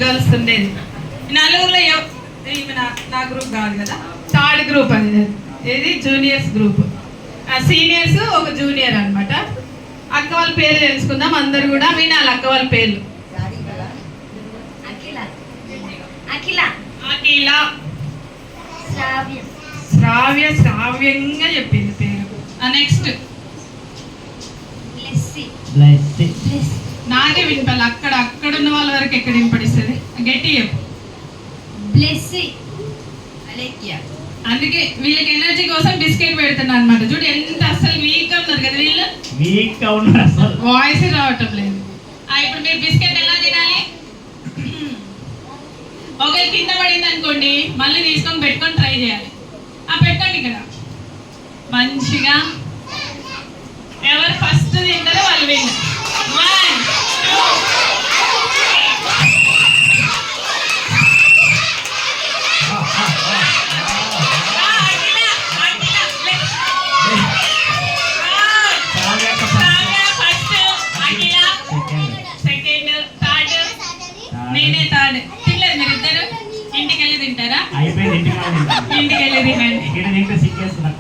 Girls ఉండేది. నలుగురులో నా group కాదు కదా, థర్డ్ గ్రూప్ అనేది. ఏది జూనియర్స్ గ్రూప్, సీనియర్స్ ఒక జూనియర్ అనమాట. అక్క వాళ్ళ పేర్లు తెలుసుకుందాం, అందరు కూడా వినాలి అక్క వాళ్ళ పేర్లు. అఖిల, శ్రావ్య, శ్రావ్యంగా చెప్పింది పేరు. నెక్స్ట్ నాకే వినిపాలి, అక్కడ ఉన్న వాళ్ళ వరకు ఎక్కడ వినపడిస్తుంది, గట్టి చెప్పు. అందుకే వీళ్ళకి ఎనర్జీ కోసం బిస్కెట్ పెడుతున్నా అనమాట. చూడు ఎంత అసలు వీక్ గా ఉన్నారు కదా వీళ్ళు, వీక్ గా ఉన్నారు, అసలు వాయిస్ రావటం లేదు. ఇప్పుడు మీరు బిస్కెట్ ఎలా తినాలి? ఒకవేళ కింద పడింది అనుకోండి, మళ్ళీ తీసుకొని పెట్టుకొని ట్రై చేయాలి. పెట్టండి ఇక్కడ మంచిగా. ఎవరు ఫస్ట్ తింటారో వాళ్ళు విన్. 1 2 నేనే థర్డ్. తినలేదు మీరు ఇద్దరు, ఇంటికి వెళ్ళి తింటారా? అయిపోయింది, ఇంటికి వెళ్ళి తినండి. సిక్కేస్తున్నా.